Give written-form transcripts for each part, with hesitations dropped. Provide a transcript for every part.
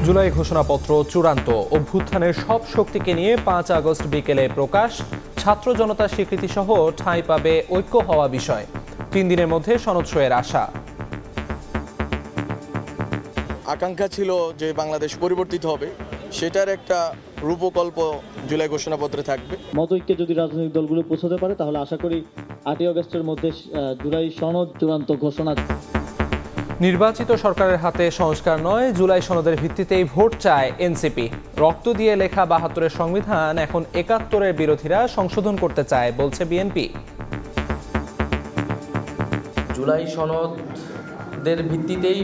জুলাই ঘোষণাপত্র চূড়ান্ত, অভ্যুত্থানের সব শক্তিকে নিয়ে 5 আগস্ট বিকেলে প্রকাশ। ছাত্র জনতার স্বীকৃতি সহ ঠাঁই পাবে ঐক্য হওয়া বিষয়। 3 দিনের মধ্যে সনদ সইয়ের আশা। আকাঙ্ক্ষা ছিল যে বাংলাদেশ পরিবর্তিত হবে, সেটার একটা রূপকল্প জুলাই ঘোষণাপত্রে থাকবে। মতৈক্যে যদি রাজনৈতিক দলগুলো পৌঁছাতে পারে তাহলে আশা করি 8 আগস্টের মধ্যে জুলাই সনদ চূড়ান্ত ঘোষণা। নির্বাচিত সরকারের হাতে সংস্কার নয়, জুলাই সনদের ভিত্তিতেই ভোট চায় এনসিপি। রক্ত দিয়ে লেখা 72-এর সংবিধান এখন 71-এর বিরোধীরা সংশোধন করতে চায় বলছে বিএনপি। জুলাই সনদের ভিত্তিতেই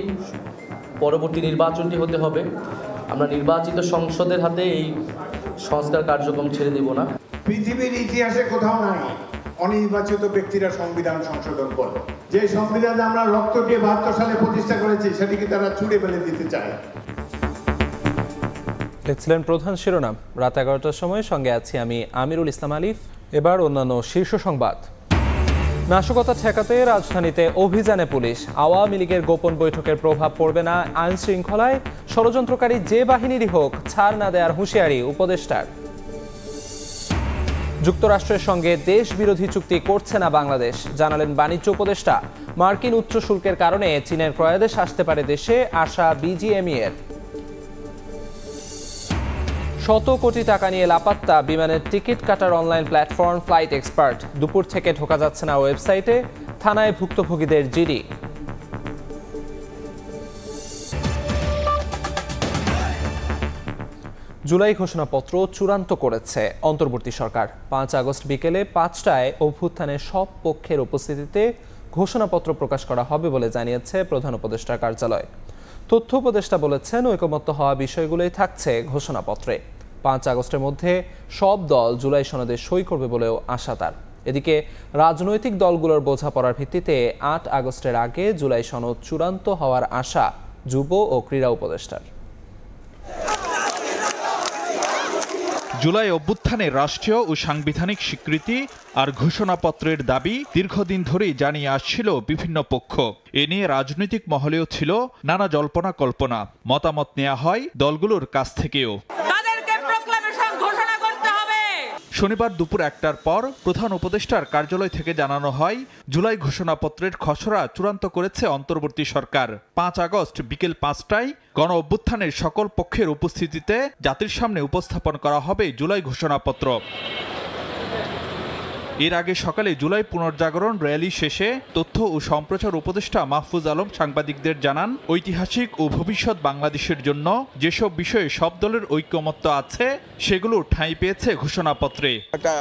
পরবর্তী নির্বাচনটি হতে হবে। আমরা নির্বাচিত সংসদের হাতে এই সংস্কার কার্যক্রম ছেড়ে দেব না। পৃথিবীর ইতিহাসে কোথাও নাই অনির্বাচিত ব্যক্তিরা সংবিধান সংশোধন করবে। যে সংবিধান আমরা রক্ত দিয়ে 72 সালে প্রতিষ্ঠা করেছি সেটিকে তারা ছুঁড়ে ফেলে দিতে চায়। দেখছিলেন প্রধান শিরোনাম। রাত 11টার সময় সঙ্গে আছি আমি আমিরুল ইসলাম আলিফ। এবার অন্যান্য শীর্ষ সংবাদ। নাশকতা ঠেকাতে রাজধানীতে অভিযানে পুলিশ। আওয়ামী লীগের গোপন বৈঠকের প্রভাব পড়বে না আইন শৃঙ্খলায়। ষড়যন্ত্রকারী যে বাহিনীরই হোক ছাড় না দেওয়ার হুঁশিয়ারি উপদেষ্টার। যুক্তরাষ্ট্রের সঙ্গে দেশ বিরোধী চুক্তি করছে না বাংলাদেশ, জানালেন বাণিজ্য উপদেষ্টা। মার্কিন উচ্চ শুল্কের কারণে চীনের ক্রয়াদেশ আসতে পারে দেশে, আশা বিজিএমই এর। 100 কোটি টাকা নিয়ে লাপাত্তা বিমানের টিকিট কাটার অনলাইন প্ল্যাটফর্ম ফ্লাইট এক্সপার্ট। দুপুর থেকে ঢোকা যাচ্ছে না ওয়েবসাইটে, থানায় ভুক্তভোগীদের জিডি। জুলাই ঘোষণাপত্র চূড়ান্ত করেছে অন্তর্বর্তী সরকার। 5 আগস্ট বিকেলে 5টায় অভ্যুত্থানের সব পক্ষের উপস্থিতিতে ঘোষণাপত্র প্রকাশ করা হবে বলে জানিয়েছে প্রধান উপদেষ্টার কার্যালয়। তথ্য উপদেষ্টা বলেছেন, ঐকমত্য হওয়া বিষয়গুলোই থাকছে ঘোষণাপত্রে। 5 আগস্টের মধ্যে সব দল জুলাই সনদে সই করবে বলেও আশা তার। এদিকে রাজনৈতিক দলগুলোর বোঝাপড়ার ভিত্তিতে 8 আগস্টের আগে জুলাই সনদ চূড়ান্ত হওয়ার আশা যুব ও ক্রীড়া উপদেষ্টার। জুলাই অভ্যুত্থানের রাষ্ট্রীয় ও সাংবিধানিক স্বীকৃতি আর ঘোষণাপত্রের দাবি দীর্ঘদিন ধরেই জানিয়ে আসছিল বিভিন্ন পক্ষ। এ নিয়ে রাজনৈতিক মহলেও ছিল নানা জল্পনা কল্পনা। মতামত নেওয়া হয় দলগুলোর কাছ থেকেও। শনিবার দুপুর 1টার পর প্রধান উপদেষ্টার কার্যালয় থেকে জানানো হয়, জুলাই ঘোষণাপত্রের খসড়া চূড়ান্ত করেছে অন্তর্বর্তী সরকার। 5 আগস্ট বিকেল 5টায় গণ অভ্যুত্থানের সকল পক্ষের উপস্থিতিতে জাতির সামনে উপস্থাপন করা হবে জুলাই ঘোষণাপত্র। এর আগে সকালে জুলাই পুনর্জাগরণ র্যালি শেষে তথ্য ও সম্প্রচার উপদেষ্টা মাহফুজ আলম সাংবাদিকদের জানান, ঐতিহাসিক ও ভবিষ্যৎ বাংলাদেশের জন্য যেসব বিষয়ে সব দলের ঐকমত্য আছে সেগুলো ঠাঁই পেয়েছে ঘোষণাপত্রে। একটা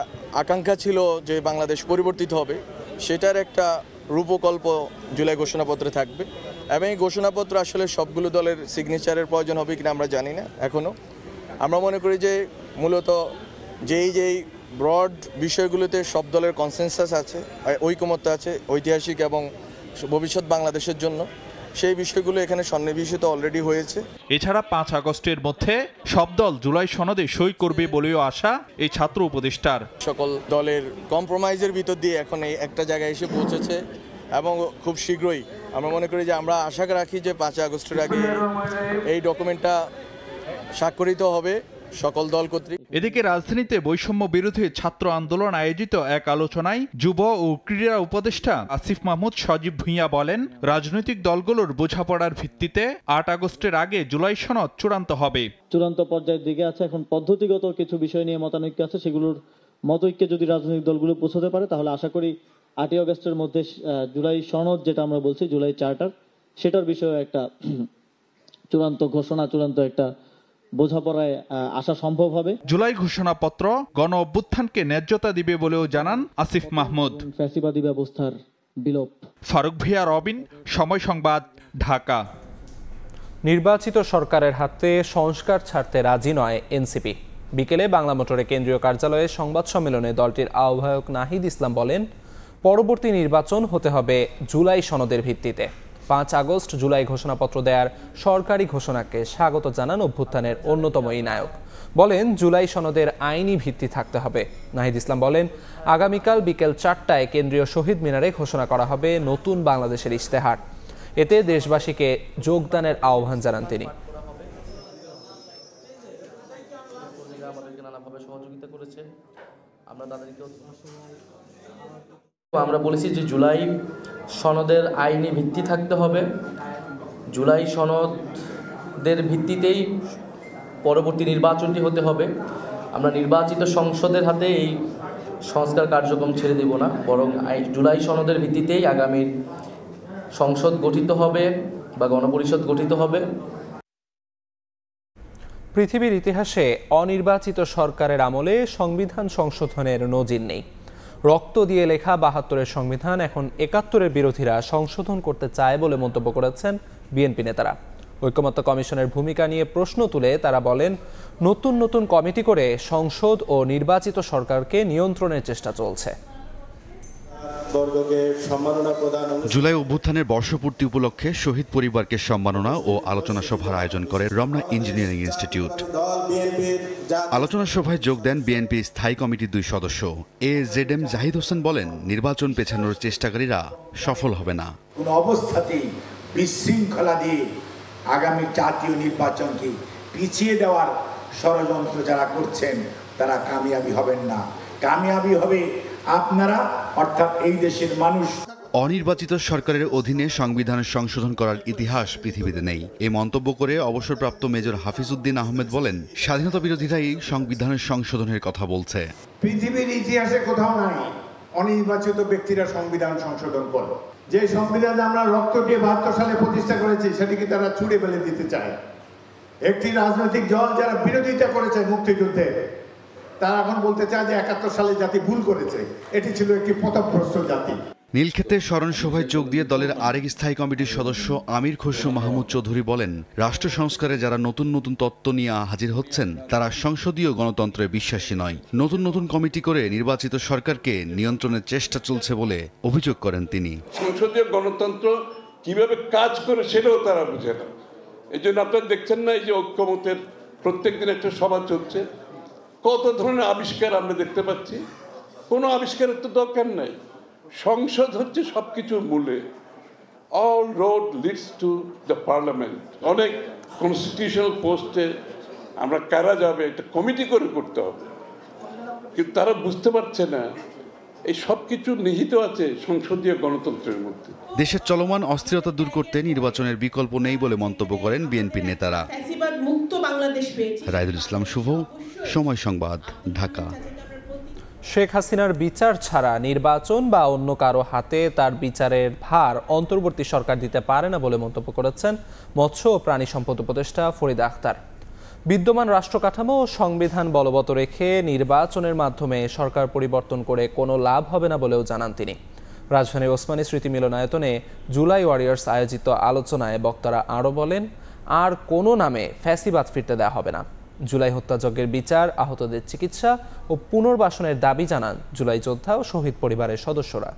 আকাঙ্ক্ষা ছিল যে বাংলাদেশ পরিবর্তিত হবে, সেটার একটা রূপকল্প জুলাই ঘোষণাপত্রে থাকবে। এবং এই ঘোষণাপত্র আসলে সবগুলো দলের সিগনেচারের প্রয়োজন হবে কিনা আমরা জানি না এখনও। আমরা মনে করি যে মূলত যেই ব্রড বিষয়গুলোতে সব দলের কনসেনসাস আছে, ঐকমত্য আছে ঐতিহাসিক এবং ভবিষ্যৎ বাংলাদেশের জন্য, সেই বিষয়গুলো এখানে সন্নিবেশিত অলরেডি হয়েছে। এছাড়া 5 আগস্টের মধ্যে সব দল জুলাই সনদে সই করবে বলেও আশা এই ছাত্র উপদেষ্টার। সকল দলের কম্প্রোমাইজের ভিতর দিয়ে এখন এই একটা জায়গায় এসে পৌঁছেছে এবং খুব শীঘ্রই আমরা মনে করি যে আমরা আশা রাখি যে 5 আগস্টের আগে এই ডকুমেন্টটা স্বাক্ষরিত হবে সকল দল কর্তৃক। এদিকে রাজধানীতে বৈষম্য বিরোধী ছাত্র আন্দোলন আয়োজিত এক আলোচনায় যুব ও ক্রীড়া উপদেষ্টা আসিফ মাহমুদ সজীব ভুঁইয়া বলেন, রাজনৈতিক দলগুলোর বোঝাপড়ার ভিত্তিতে 8 আগস্টের আগে জুলাই সনদ চূড়ান্ত হবে। চূড়ান্ত পর্যায়ের দিকে আছে, এখন পদ্ধতিগত কিছু বিষয় নিয়ে মতানৈক্য আছে, সেগুলোর মতৈক্যে যদি রাজনৈতিক দলগুলো পৌঁছাতে পারে তাহলে আশা করি 8 আগস্টের মধ্যে জুলাই সনদ, যেটা আমরা বলছি জুলাই চার্টার, সেটার বিষয়ে একটা চূড়ান্ত ঘোষণা, চূড়ান্ত একটা বোঝাপড়ায় আসা সম্ভব হবে। জুলাই ঘোষণাপত্র গণ অভ্যুত্থানকে ন্যায্যতা দিবে বলেও জানান আসিফ মাহমুদ। ফ্যাসিবাদী ব্যবস্থার বিলোপ। ফারুক ভিয়া, রবিন, সময় সংবাদ, ঢাকা। নির্বাচিত সরকারের হাতে সংস্কার ছাড়তে রাজি নয় এনসিপি। বিকেলে বাংলা মোটরে কেন্দ্রীয় কার্যালয়ে সংবাদ সম্মেলনে দলটির আহ্বায়ক নাহিদ ইসলাম বলেন, পরবর্তী নির্বাচন হতে হবে জুলাই সনদের ভিত্তিতে। 5 আগস্ট জুলাই ঘোষণাপত্র দেওয়ার সরকারি ঘোষণাকে স্বাগত জানান অভ্যুত্থানের অন্যতম এই নায়ক। বলেন, জুলাই সনদের আইনি ভিত্তি থাকতে হবে। নাহিদ ইসলাম বলেন, আগামীকাল বিকেল 4টায় কেন্দ্রীয় শহীদ মিনারে ঘোষণা করা হবে নতুন বাংলাদেশের ইশতেহার। এতে দেশবাসীকে যোগদানের আহ্বান জানান তিনি। ভাবে সহযোগিতা করেছে, আমরা তাদেরকেও আমরা বলেছি যে জুলাই সনদের আইনি ভিত্তি থাকতে হবে। জুলাই সনদের ভিত্তিতেই পরবর্তী নির্বাচনটি হতে হবে। আমরা নির্বাচিত সংসদের হাতে এই সংস্কার কার্যক্রম ছেড়ে দেব না, বরং জুলাই সনদের ভিত্তিতেই আগামীর সংসদ গঠিত হবে বা গণপরিষদ গঠিত হবে। পৃথিবীর ইতিহাসে অনির্বাচিত সরকারের আমলে সংবিধান সংশোধনের নজির নেই। রক্ত দিয়ে লেখা ৭২-এর সংবিধান এখন ৭১-এর বিরোধীরা সংশোধন করতে চায় বলে মন্তব্য করেছেন বিএনপি নেতারা। ঐকমত্য কমিশনের ভূমিকা নিয়ে প্রশ্ন তুলে তারা বলেন, নতুন নতুন কমিটি করে সংসদ ও নির্বাচিত সরকারকে নিয়ন্ত্রণের চেষ্টা চলছে। জুলাই অভ্যুত্থানের বর্ষপূর্তি উপলক্ষে শহীদ পরিবারকে সম্মাননা ও আলোচনা সভার আয়োজন করে রমনা ইঞ্জিনিয়ারিং ইনস্টিটিউট। আলোচনা সভায় যোগ দেন বিএনপি স্থায়ী কমিটির 2 সদস্য। AZM জাহিদ হোসেন বলেন, নির্বাচন পেছানোর চেষ্টাকারীরা সফল হবে না। কোন অবস্থাতেই বিশৃঙ্খলা দিয়ে আগামী জাতীয় নির্বাচনকে পিছিয়ে দেওয়ার ষড়যন্ত্র যারা করছেন তারা কামিয়াবি হবেন না। কামিয়াবি হবে আপনারা, অর্থাৎ এই দেশের মানুষ। অনির্বাচিত সরকারের অধীনে সংবিধান সংশোধন করার ইতিহাস পৃথিবীতে নেই। এই মন্তব্য করে অবসরপ্রাপ্ত মেজর হাফিজউদ্দিন আহমেদ বলেন, স্বাধীনতা বিরোধীরাই সংবিধানের সংশোধনের কথা বলছে। পৃথিবীর ইতিহাসে কোথাও নাই অনির্বাচিত ব্যক্তিরা সংবিধান সংশোধন করে। যে সংবিধান আমরা রক্ত দিয়ে ৭২ সালে প্রতিষ্ঠা করেছি সেটিকে তারা ছুঁড়ে ফেলে দিতে চায়। একটি রাজনৈতিক দল যারা বিরোধিতা করেছে মুক্তিযুদ্ধে, তারা এখন বলতে চায় যে ৭১ সালে জাতি ভুল করেছে, এটি ছিল একটি পথভ্রষ্ট জাতি। নীলক্ষেতে স্মরণ সভায় যোগ দিয়ে দলের আরেক স্থায়ী কমিটির সদস্য আমির খসরু মাহমুদ চৌধুরী বলেন, রাষ্ট্র সংস্কারে যারা নতুন নতুন তত্ত্ব নিয়ে হাজির হচ্ছেন তারা সংসদীয় গণতন্ত্রে বিশ্বাসী নয়। নতুন নতুন কমিটি করে নির্বাচিত সরকারকে নিয়ন্ত্রণের চেষ্টা চলছে বলে অভিযোগ করেন তিনি। সংসদীয় গণতন্ত্র কিভাবে কাজ করে সেটাও তারা বুঝে না। এই জন্য আপনারা দেখছেন না, এই যে ঐক্যমতের প্রত্যেক দিন একটা সভা চলছে, কত ধরনের আবিষ্কার আমরা দেখতে পাচ্ছি। কোনো আবিষ্কারের তো দরকার নাই। সংসদ হচ্ছে সবকিছুর মূলে। All road leads to the parliament. অনেক কনস্টিটিউশনাল পোস্টে আমরা কারা যাবে একটা কমিটি করে করতে হবে, কিন্তু তারা বুঝতে পারছে না এই সব কিছু নিহিত আছে সংসদীয় গণতন্ত্রের মধ্যে। দেশের চলমান অস্থিরতা দূর করতে নির্বাচনের বিকল্প নেই বলে মন্তব্য করেন বিএনপির নেতারা। রায়দুল ইসলাম শুভ, সময় সংবাদ, ঢাকা। শেখ হাসিনার বিচার ছাড়া নির্বাচন বা অন্য কারো হাতে তার বিচারের ভার অন্তর্বর্তী সরকার দিতে পারে না বলে মন্তব্য করেছেন মৎস্য ও প্রাণী সম্পদ উপদেষ্টা ফরিদা আক্তার। বিদ্যমান রাষ্ট্র কাঠামো ও সংবিধান বলবৎ রেখে নির্বাচনের মাধ্যমে সরকার পরিবর্তন করে কোনো লাভ হবে না বলেও জানান তিনি। রাজধানীর ওসমানী স্মৃতি মিলনায়তনে জুলাই ওয়ারিয়ার্স আয়োজিত আলোচনায় বক্তারা আরও বলেন, আর কোনো নামে ফ্যাসিবাদ ফিরতে দেওয়া হবে না। জুলাই হত্যাযজ্ঞের বিচার, আহতদের চিকিৎসা ও পুনর্বাসনের দাবি জানান জুলাই যোদ্ধা ও শহীদ পরিবারের সদস্যরা।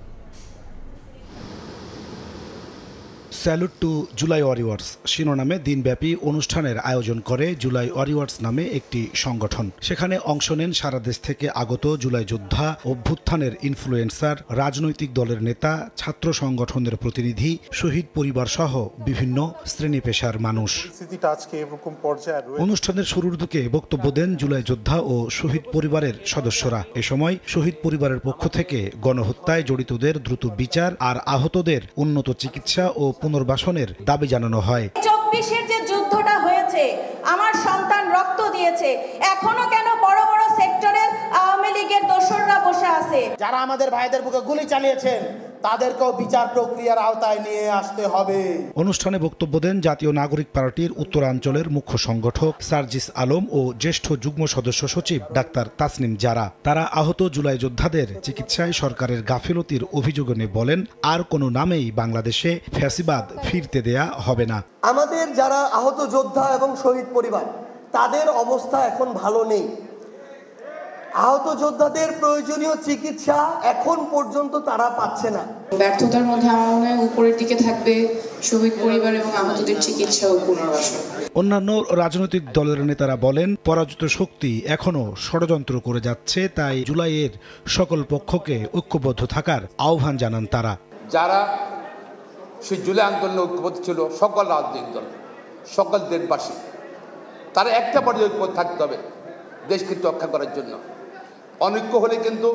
স্যালুট টু জুলাই ওয়ারিয়র্স শিরোনামে দিনব্যাপী অনুষ্ঠানের আয়োজন করে জুলাই ওয়ারিয়র্স নামে একটি সংগঠন। সেখানে অংশ নেন সারা দেশ থেকে আগত জুলাই যোদ্ধা, অভ্যুত্থানের ইনফ্লুয়েন্সার, রাজনৈতিক দলের নেতা, ছাত্র সংগঠনের প্রতিনিধি, শহীদ পরিবার সহ বিভিন্ন শ্রেণী পেশার মানুষ। অনুষ্ঠানের শুরুর দিকে বক্তব্য দেন জুলাই যোদ্ধা ও শহীদ পরিবারের সদস্যরা। এ সময় শহীদ পরিবারের পক্ষ থেকে গণহত্যায় জড়িতদের দ্রুত বিচার আর আহতদের উন্নত চিকিৎসা ও পুনর্বাসনের দাবি জানানো হয়। 24-এর যে যুদ্ধটা হয়েছে, আমার সন্তান রক্ত দিয়েছে, এখনো কেন বড় বড় সেক্টরে আওয়ামী লীগের দোসররা বসে আছে? যারা আমাদের ভাইদের বুকে গুলি চালিয়েছেন তাদেরকেও বিচার প্রক্রিয়ার আওতায় নিয়ে আসতে হবে। অনুষ্ঠানে বক্তব্য দেন জাতীয় নাগরিক পার্টির উত্তরাঞ্চলের মুখ্য সংগঠক সার্জিস আলম ও জ্যেষ্ঠ যুগ্ম সদস্য সচিব ডাক্তার তাসনিম জারা। তারা আহত জুলাই যোদ্ধাদের চিকিৎসায় সরকারের গাফিলতির অভিযোগ এনে বলেন, আর কোনো নামেই বাংলাদেশে ফ্যাসিবাদ ফিরতে দেয়া হবে না। আমাদের যারা আহত যোদ্ধা এবং শহীদ পরিবার, তাদের অবস্থা এখন ভালো নেই। আহত যোদ্ধাদের প্রয়োজনীয় চিকিৎসা এখন পর্যন্ত তারা পাচ্ছে না। ব্যর্থতার মধ্যে আমার মনে হয় উপরের দিকে থাকবে শহীদ পরিবার এবং আহতদের চিকিৎসা ও পুনর্বাসন। অন্যান্য রাজনৈতিক দলের নেতারা বলেন, পরাজিত শক্তি এখনো ষড়যন্ত্র করে যাচ্ছে, তাই জুলাইয়ের সকল পক্ষকে ঐক্যবদ্ধ থাকার আহ্বান জানান তারা। যারা সেই জুলাই আন্দোলনে ঐক্যবদ্ধ ছিল, সকল রাজনৈতিক দল, সকল দেশবাসী, তারা একটা পর্যায়ে ঐক্যবদ্ধ থাকতে হবে। দেশকে রক্ষা করার জন্য। অনৈক্য হলে কিন্তু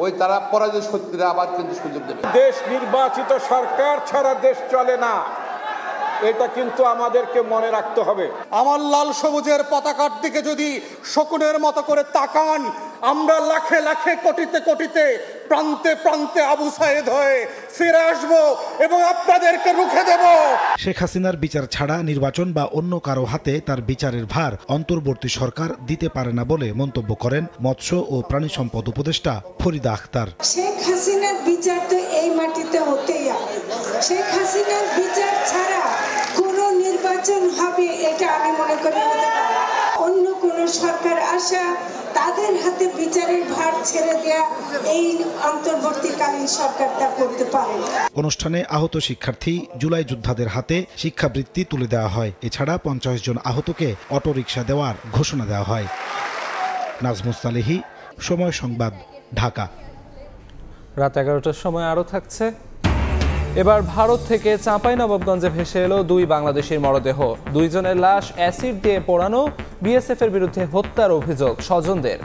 ওই তারা পরাজয় শক্তিরা আবার কিন্তু সুযোগ দেবে। দেশ নির্বাচিত সরকার ছাড়া দেশ চলে না, এটা কিন্তু আমাদেরকে মনে রাখতে হবে। আমার লাল সবুজের পতাকার দিকে যদি শকুনের মতো করে তাকান, আমরা লাখে লাখে কোটিতে কোটিতে প্রান্তে প্রান্তে আবু সাইদ হয়ে ফিরে আসব এবং আপনাদেরকে রুখে দেব। শেখ হাসিনার বিচার ছাড়া নির্বাচন বা অন্য কারো হাতে তার বিচারের ভার অন্তর্বর্তী সরকার দিতে পারে না বলে মন্তব্য করেন মৎস্য ও প্রাণী সম্পদ উপদেষ্টা ফরিদা আখতার। শেখ হাসিনার বিচার তো এই মাটিতে হতেই হবে। শেখ হাসিনার বিচার ছাড়া কোনো নির্বাচন হবে এটা আমি মনে করি হতে পারে। অন্য কোন সরকার আসা, তাদের হাতে বিচারের ভার ছেড়ে দেয়া এই অন্তর্বর্তীকালীন সরকার তা করতে পারে। অনুষ্ঠানে আহত শিক্ষার্থী জুলাই যোদ্ধাদের হাতে শিক্ষাবৃত্তি তুলে দেওয়া হয়। এছাড়া 50 জন আহতকে অটোরিকশা দেওয়ার ঘোষণা দেওয়া হয়। নাজমুস সালেহী, সময় সংবাদ, ঢাকা। রাত 11টার সময় আরও থাকছে। এবার ভারত থেকে চাঁপাইনবাবগঞ্জে ভেসে এলো 2 বাংলাদেশির মরদেহ। 2 জনের লাশ অ্যাসিড দিয়ে পোড়ানো, বিএসএফ এর বিরুদ্ধে হত্যার অভিযোগ স্বজনদের।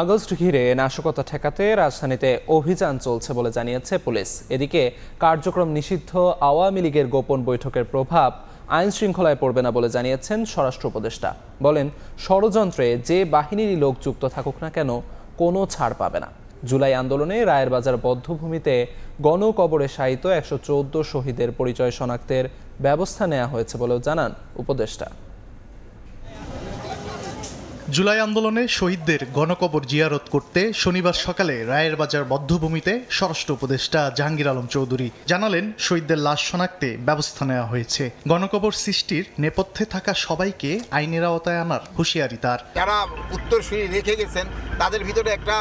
আগস্ট ঘিরে নাশকতা ঠেকাতে রাজধানীতে অভিযান চলছে বলে জানিয়েছে পুলিশ। এদিকে কার্যক্রম নিষিদ্ধ আওয়ামী লীগের গোপন বৈঠকের প্রভাব আইন শৃঙ্খলায় পড়বে না বলে জানিয়েছেন স্বরাষ্ট্র উপদেষ্টা। বলেন, ষড়যন্ত্রে যে বাহিনীরই লোক যুক্ত থাকুক না কেন, কোনো ছাড় পাবে না। জুলাই আন্দোলনে রায়ের বাজার বধ্যভূমিতে গণকবরে শায়িত 114 শহীদের পরিচয় শনাক্তের ব্যবস্থা নেওয়া হয়েছে বলেও জানান উপদেষ্টা। জুলাই আন্দোলনে শহীদদের গণকবর জিয়ারত করতে শনিবার সকালে রায়ের বাজার বধ্যভূমিতে স্বরাষ্ট্র উপদেষ্টা জাহাঙ্গীর আলম চৌধুরী জানালেন, শহীদদের লাশ শনাক্তে ব্যবস্থা নেওয়া হয়েছে। গণকবর সৃষ্টির নেপথ্যে থাকা সবাইকে আইনের আওতায় আনার হুঁশিয়ারি তার। যারা উত্তরসূরি রেখে গেছেন তাদের ভিতরে একটা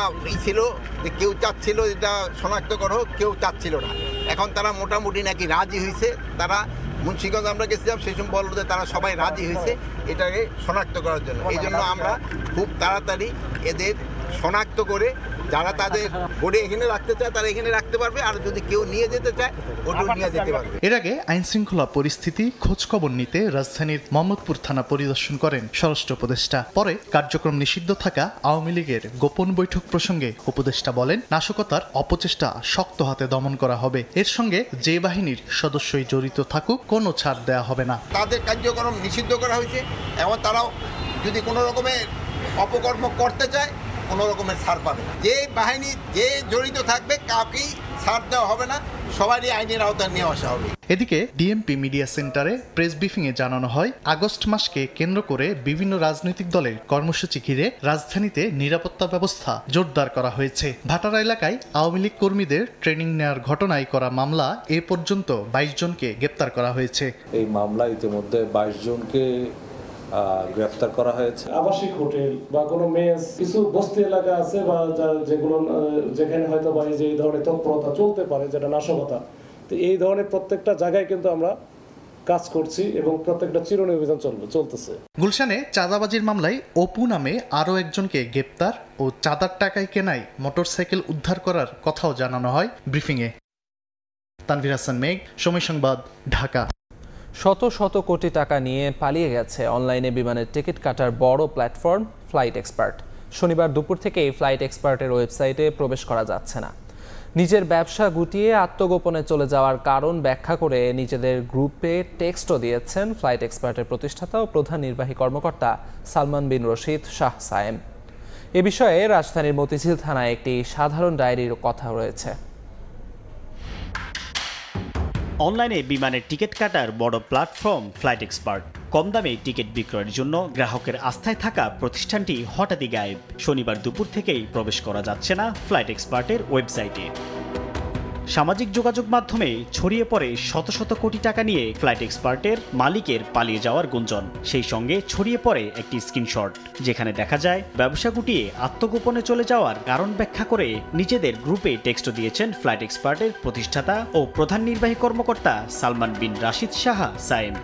ছিল যে কেউ চাচ্ছিল এটা শনাক্ত করো, কেউ চাচ্ছিল না। এখন তারা মোটামুটি নাকি রাজি হয়েছে। তারা মুন্সিগঞ্জ আমরা গেছিলাম, সেই সময় বলতে তারা সবাই রাজি হয়েছে এটাকে শনাক্ত করার জন্য। এই জন্য আমরা খুব তাড়াতাড়ি এদের শনাক্ত করে যারা তাদের বোর্ডে এখানে রাখতে চায় তারা এখানে রাখতে পারবে, আর যদি কেউ নিয়ে যেতে চায় ওটাও নিয়ে যেতে পারবে। এর আগে আইন শৃঙ্খলা পরিস্থিতি খোঁজখবর নিতে রাজধানীর মোহাম্মদপুর থানা পরিদর্শন করেন স্বরাষ্ট্র উপদেষ্টা। পরে কার্যক্রম নিষিদ্ধ থাকা আওয়ামী লীগের গোপন বৈঠক প্রসঙ্গে উপদেষ্টা বলেন, নাশকতার অপচেষ্টা শক্ত হাতে দমন করা হবে। এর সঙ্গে যে বাহিনীর সদস্যই জড়িত থাকুক, কোনো ছাড় দেওয়া হবে না। তাদের কার্যক্রম নিষিদ্ধ করা হয়েছে এবং তারাও যদি কোনো রকমের অপকর্ম করতে চায় কোনো রকমের ছাড় পাবে না। যে বাহিনী যে জড়িত থাকবে কাউকেই ছাড় দেওয়া হবে না, সবারই আইনের আওতায় নিয়ে আসা হবে। এদিকে ডিএমপি মিডিয়া সেন্টারে প্রেস ব্রিফিংয়ে জানানো হয়, আগস্ট মাসকে কেন্দ্র করে বিভিন্ন রাজনৈতিক দলের কর্মসূচি ঘিরে রাজধানীতে নিরাপত্তা ব্যবস্থা জোরদার করা হয়েছে। ভাটারা এলাকায় আওয়ামী লীগ কর্মীদের ট্রেনিং নেওয়ার ঘটনায় করা মামলা এ পর্যন্ত 22 জনকে গ্রেপ্তার করা হয়েছে। এই মামলায় ইতিমধ্যে 22 জনকে গ্রেফতার করা হয়েছে। আবাসিক হোটেল বা কোনো মেস, কিছু বস্তি এলাকা আছে বা যেগুলো যেখানে হয়তো বা এই ধরনের তৎপরতা চলতে পারে, যেটা নাশকতা, তো এই ধরনের প্রত্যেকটা জায়গায় কিন্তু আমরা কাজ করছি এবং প্রত্যেকটা চিরুনি অভিযান চলতেছে। গুলশানে চাঁদাবাজির মামলায় অপু নামে আরও একজনকে গ্রেপ্তার ও চাঁদার টাকায় কেনায় মোটরসাইকেল উদ্ধার করার কথাও জানানো হয় ব্রিফিংয়ে। তানভীর হাসান মেঘ, সময় সংবাদ, ঢাকা। শত শত কোটি টাকা নিয়ে পালিয়ে গেছে অনলাইনে বিমানের টিকিট কাটার বড় প্ল্যাটফর্ম ফ্লাইট এক্সপার্ট। শনিবার দুপুর থেকে এই ফ্লাইট এক্সপার্টের ওয়েবসাইটে প্রবেশ করা যাচ্ছে না। নিজের ব্যবসা গুটিয়ে আত্মগোপনে চলে যাওয়ার কারণ ব্যাখ্যা করে নিজেদের গ্রুপে টেক্সটও দিয়েছেন ফ্লাইট এক্সপার্টের প্রতিষ্ঠাতা ও প্রধান নির্বাহী কর্মকর্তা সালমান বিন রশিদ শাহ সায়েম। এ বিষয়ে রাজধানীর মতিঝিল থানায় একটি সাধারণ ডায়েরির কথা রয়েছে। অনলাইনে বিমানের টিকিট কাটার বড় প্ল্যাটফর্ম ফ্লাইট এক্সপার্ট। কম দামে টিকিট বিক্রয়ের জন্য গ্রাহকের আস্থায় থাকা প্রতিষ্ঠানটি হঠাৎই গায়েব। শনিবার দুপুর থেকেই প্রবেশ করা যাচ্ছে না ফ্লাইট এক্সপার্টের ওয়েবসাইটে। সামাজিক যোগাযোগ মাধ্যমে ছড়িয়ে পড়ে শত শত কোটি টাকা নিয়ে ফ্লাইট এক্সপার্টের মালিকের পালিয়ে যাওয়ার গুঞ্জন। সেই সঙ্গে ছড়িয়ে পড়ে একটি স্ক্রিনশট, যেখানে দেখা যায় ব্যবসা গুটিয়ে আত্মগোপনে চলে যাওয়ার কারণ ব্যাখ্যা করে নিজেদের গ্রুপে টেক্সট দিয়েছেন ফ্লাইট এক্সপার্টের প্রতিষ্ঠাতা ও প্রধান নির্বাহী কর্মকর্তা সালমান বিন রাশিদ শাহ সায়েম।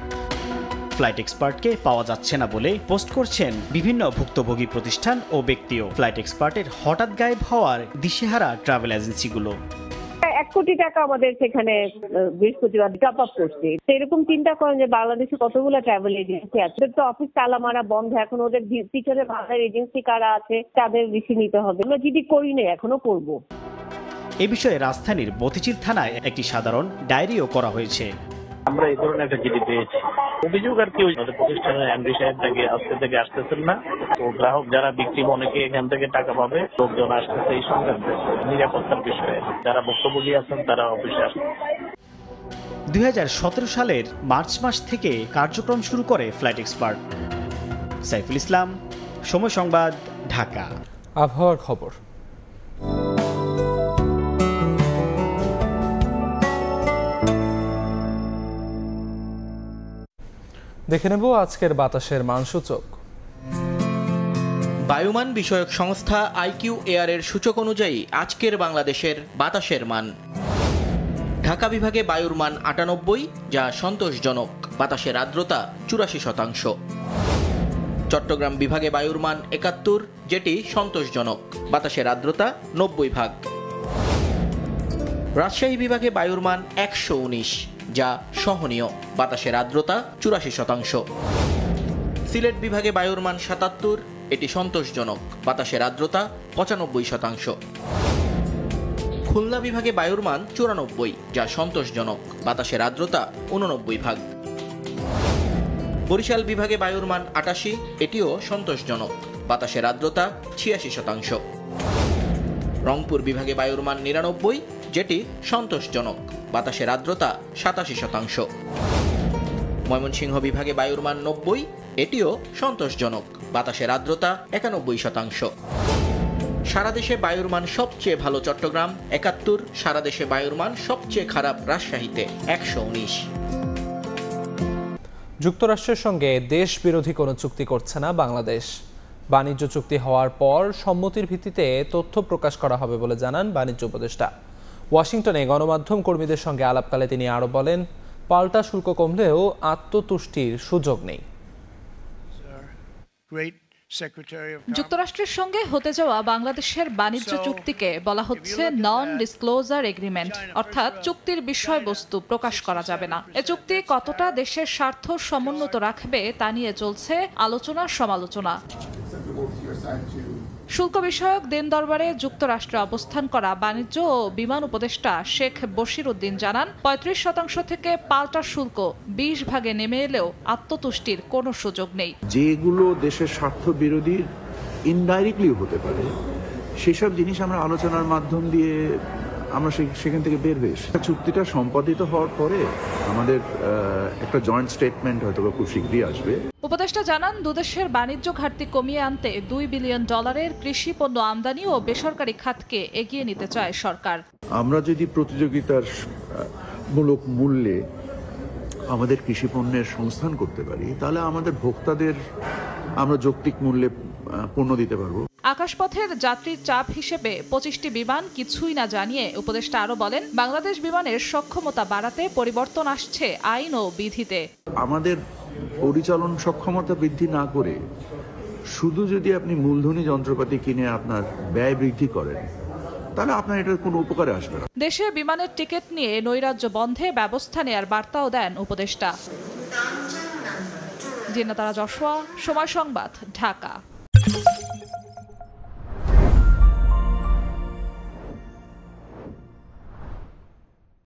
ফ্লাইট এক্সপার্টকে পাওয়া যাচ্ছে না বলে পোস্ট করছেন বিভিন্ন ভুক্তভোগী প্রতিষ্ঠান ও ব্যক্তিও। ফ্লাইট এক্সপার্টের হঠাৎ গায়েব হওয়ার দিশেহারা ট্রাভেল এজেন্সিগুলো। কোটি টাকা আমাদের সেখানে বৃহস্পতিবার টপ আপ করছে। এরকম চিন্তা করেন যে বাংলাদেশে কতগুলো ট্রাভেল এজেন্সি আছে, তো অফিস তালা মারা বন্ধ, এখন ওদের পিছনে বাংলার এজেন্সি কারা আছে তাদের রিসিভ নিতে হবে। আমরা যদি করি না, এখনো করব। এ বিষয়ে রাজধানীর মতিঝিল থানায় একটি সাধারণ ডায়েরিও করা হয়েছে। আমরা এই ধরনের একটা চিঠি পেয়েছি। অভিযোগ আর কি আমাদের প্রতিষ্ঠানের এমডি সাহেব থেকে আসতেছেন না, তো গ্রাহক যারা বিক্রিম অনেকে এখান থেকে টাকা পাবে, লোকজন আসতেছে এই সংক্রান্ত নিরাপত্তার বিষয়ে যারা ভুক্তভোগী আছেন তারা অফিসে আসছে। 2017 সালের মার্চ মাস থেকে কার্যক্রম শুরু করে ফ্লাইট এক্সপার্ট। সাইফুল ইসলাম, সময় সংবাদ, ঢাকা। আবহাওয়ার খবর। দেখে নেব আজকের বাতাসের মানসূচক। বায়ুমান বিষয়ক সংস্থা আইকিউ এয়ারের সূচক অনুযায়ী আজকের বাংলাদেশের বাতাসের মান: ঢাকা বিভাগে বায়ুর মান 98, যা সন্তোষজনক, বাতাসের আর্দ্রতা 84%। চট্টগ্রাম বিভাগে বায়ুর মান 71, যেটি সন্তোষজনক, বাতাসের আর্দ্রতা 90%। রাজশাহী বিভাগে বায়ুর মান 119, যা সহনীয়, বাতাসের আর্দ্রতা 84%। সিলেট বিভাগে বায়ুর মান 77, এটি সন্তোষজনক, বাতাসের আর্দ্রতা 95%। খুলনা বিভাগে বায়ুর মান 94, যা সন্তোষজনক, বাতাসের আর্দ্রতা 89%। বরিশাল বিভাগে বায়ুর মান 88, এটিও সন্তোষজনক, বাতাসের আর্দ্রতা 86%। রংপুর বিভাগে বায়ুর মান 99, যেটি সন্তোষজনক, বাতাসের আর্দ্রতা 87%। ময়মনসিংহ বিভাগে বায়ুর মান 90, এটিও সন্তোষজনক, বাতাসের আর্দ্রতা 91%। সারা দেশে বায়ুর মান সবচেয়ে ভালো চট্টগ্রাম 71, সারা দেশে বায়ুর মান সবচেয়ে খারাপ রাজশাহীতে 119। যুক্তরাষ্ট্রের সঙ্গে দেশ বিরোধী কোনো চুক্তি করছে না বাংলাদেশ। বাণিজ্য চুক্তি হওয়ার পর সম্মতির ভিত্তিতে তথ্য প্রকাশ করা হবে বলে জানান বাণিজ্য উপদেষ্টা। ওয়াশিংটনে গণমাধ্যম কর্মীদের সঙ্গে আলাপকালে তিনি আরও বলেন, পাল্টা শুল্ক কমলেও আত্মতুষ্টির সুযোগ নেই। যুক্তরাষ্ট্রের সঙ্গে হতে যাওয়া বাংলাদেশের বাণিজ্য চুক্তিকে বলা হচ্ছে নন ডিসক্লোজার এগ্রিমেন্ট, অর্থাৎ চুক্তির বিষয়বস্তু প্রকাশ করা যাবে না। এ চুক্তি কতটা দেশের স্বার্থ সমুন্নত রাখবে তা নিয়ে চলছে আলোচনা সমালোচনা। শুল্ক বিষয়ক দিন দরবারে যুক্তরাষ্ট্রে অবস্থান করা বাণিজ্য ও বিমান উপদেষ্টা শেখ বশির উদ্দিন জানান, 35% থেকে পাল্টা শুল্ক 20 ভাগে নেমে এলেও আত্মতুষ্টির কোনো সুযোগ নেই। যেগুলো দেশের স্বার্থ বিরোধী ইনডাইরেক্টলি হতে পারে, সেসব জিনিস আমরা আলোচনার মাধ্যম দিয়ে আমরা সেখান থেকে বের হয়ে এসে চুক্তিটা সম্পাদিত হওয়ার পরে আমাদের একটা জয়েন্ট স্টেটমেন্ট হয়তো খুব শীঘ্রই আসবে। উপদেষ্টা জানান, দুদেশের বাণিজ্য ঘাটতি কমিয়ে আনতে $2 বিলিয়ন কৃষি পণ্য আমদানি ও বেসরকারি খাতকে এগিয়ে নিতে চায় সরকার। আমরা যদি প্রতিযোগিতার মূলক মূল্যে আমাদের কৃষি পণ্যের সংস্থান করতে পারি, তাহলে আমাদের ভোক্তাদের আমরা যৌক্তিক মূল্যে পণ্য দিতে পারবো। আকাশপথের যাত্রীর চাপ হিসেবে 25টি বিমান কিছুই না জানিয়ে উপদেষ্টা আরো বলেন, বাংলাদেশ বিমানের সক্ষমতা বাড়াতে পরিবর্তন আসছে আইন ও বিধিতে। আমাদের পরিচালন সক্ষমতা বৃদ্ধি না করে শুধু যদি আপনি মূলধনী যন্ত্রপাতি কিনে আপনার ব্যয় বৃদ্ধি করেন, তাহলে আপনার এটার কোনো উপকারে আসবে না। দেশে বিমানের টিকিট নিয়ে নৈরাজ্য বন্ধে ব্যবস্থা নেয়ার বার্তাও দেন উপদেষ্টা। জিনাতারা যশোয়া, সময় সংবাদ, ঢাকা।